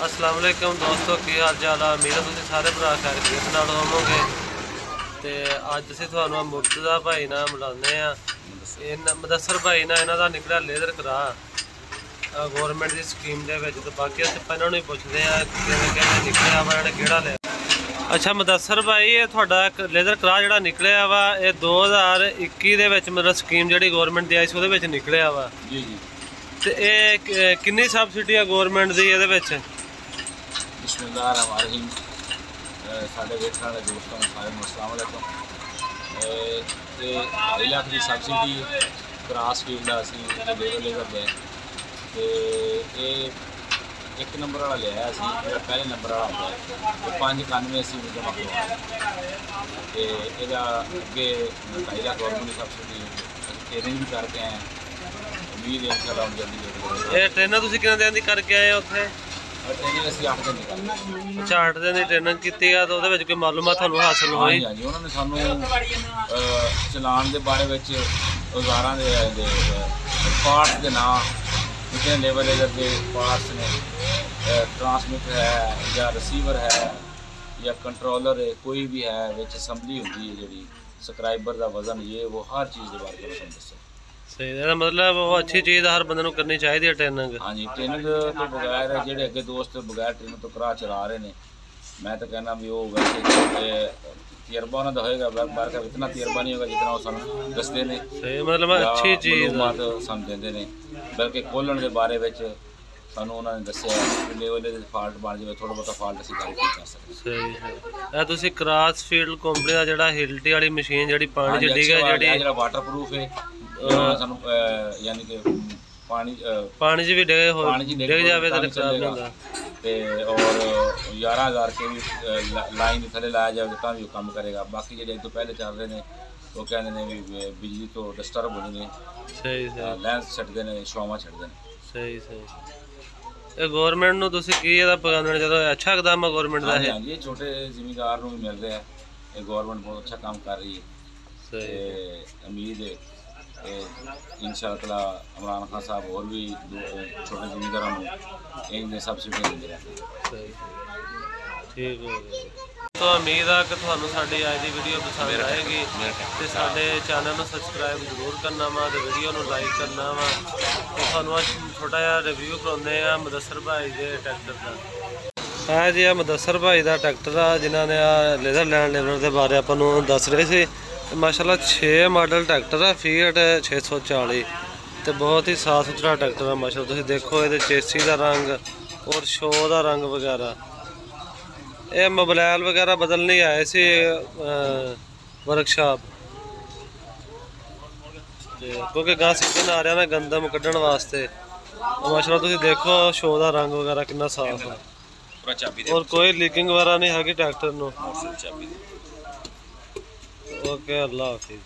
अस्सलाम वालेकुम दोस्तों, की हाल चाल है। उम्मीद है तुसीं सारे भरा खैरियत नाल होवोगे। तो अज असीं तुहानूं मुर्तज़ा भाई नाल मिलाने मुदस्सर भाई ना इन्हां दा निकलिया लेज़र करा गौरमेंट की स्कीम दे विच। ते बाकी असीं इन्हां नूं पुछदे आ किवें निकलिया वा, इन्हां किहड़ा लिया। अच्छा मुदस्सर भाई, ये तुहाडा एक लेज़र करा जिहड़ा निकलिया वा, ये 2021 दे विच मतलब स्कीम जिहड़ी गौरमेंट दी आई सी उहदे विच निकलिया वा जी जी। ते ये किन्नी सबसिडी है गौरमेंट दी इहदे विच? बिस्मिल्लाहिर्रहमानिर्रहीम। साढ़े वेखण वाले दोस्तों सारे अस्सलाम वालेकुम। 2.5 लाख की सबसिडी क्रॉस फील्ड असी लेवल दे ते एक नंबर वाला लिया असी, पहले नंबर वाला होंदा है 591 असी जमा करवाया। तो यदा अगे 2.5 लाख गौरमेंट की सबसिडी ट्रेनिंग भी करके आए। उम्मीद है इंशाअल्लाह हम जल्दी। ये ट्रेनिंग तुसीं किन्ने दिन दी करके आए उत्थे? ट्रेनिंग असी 8 दिन निकाली। अच्छा 8 दिन की ट्रेनिंग की है, तो उहदे विच कोई मालूमात तुहानूं हासिल होई? हाँ जी, उन्होंने सानू चलान के बारे में औजारां दे पार्ट्स के नाम कितने लेवल के पार्ट्स ने, ट्रांसमीटर है या रिसीवर है या कंट्रोलर है, कोई भी है विच असैम्बली होती है जी, सबसक्राइबर का वजन, ये वो हर चीज़ के बारे में दसो। सही है, मतलब वो अच्छी चीज़ हर बंदे नूं करनी चाहिए ट्रेनिंग। हाँ जी, ट्रेनिंग तो बगैर जेडे अगे दोस्त बगैर ट्रेनिंग तो करा चला रहे हैं। मैं तो कहना भी वो वैसे तजर्बा उन्होंने होएगा, बार का इतना तजर्बा नहीं होगा जितना वो सानू दसते हैं। सही, मतलब अच्छी चीज़ सानू देंदे ने, बल्कि खोलण के बारे में सानू उन्होंने दस्सिया लेवल फॉल्ट बन जाए, थोड़ा बहुत फॉल्ट असीं वेरीफाई कर सकते। सही है। तुसीं क्रॉस फील्ड कंपनी का जिहड़ा हिल्टी वाली मशीन जिहड़ी पानी च डिगे जिहड़ी वाटरप्रूफ है, सानू यानी कि पानी च भी डिग जाए तो खराब नहीं होगा। और 11,000 के भी लाइन थले लाया जाए तो भी काम करेगा। बाकी जो तो पहले चल रहे हैं वो कहते हैं भी बिजली तो डिस्टर्ब हो जाए। सही लैंस छड्डते हैं, शोवा छड्डते हैं। सही सही। ये गौरमेंट नूं तुसीं की ਇਹਦਾ ਪਗਾਉਣਾ ਚਾਹੀਦਾ? अच्छा कदम है गौरमेंट का। हाँ, ये छोटे जिमीदार को भी मिल रहा है। ये गौरमेंट बहुत अच्छा काम कर रही है। उम्मीद है इंशाअल्लाह इमरान खान साहब और भी छोटे जिमीदारों को इन सबसिडी देंगे रहते। ठीक हो गया। तो उम्मीद है कि तुहानूं साडी अज दी वीडियो पसंद आएगी तो साडे चैनल नूं सबसक्राइब जरूर करना वा, तो वीडियो नूं लाइक करना वा। तो तुहानूं छोटा जिहा रिव्यू कराउने आ मुदस्सर भाई के ट्रैक्टर का। है जी, मुदस्सर भाई का ट्रैक्टर आ जिन्हां ने लेज़र लैंड लेवल के बारे आपां नूं दस रहे थे। माशाल्लाह 6 मॉडल ट्रैक्टर है, फीट 640, तो बहुत ही साफ सुथरा ट्रैक्टर है माशाल्लाह। तुसीं देखो ये चेसी का रंग और शो का रंग वगैरह। ये मोबाइल वगैरह बदलने आए सी वर्कशॉप, क्योंकि गां सीजन आ रहा ना गंदम कढ़ण वास्ते। माशाल्लाह तुसीं देखो शो का रंग वगैरह कितना साफ है और कोई लीकिंग वगैरह नहीं हैगी ट्रैक्टर नूं। ओके, अल्लाह हाफिज़।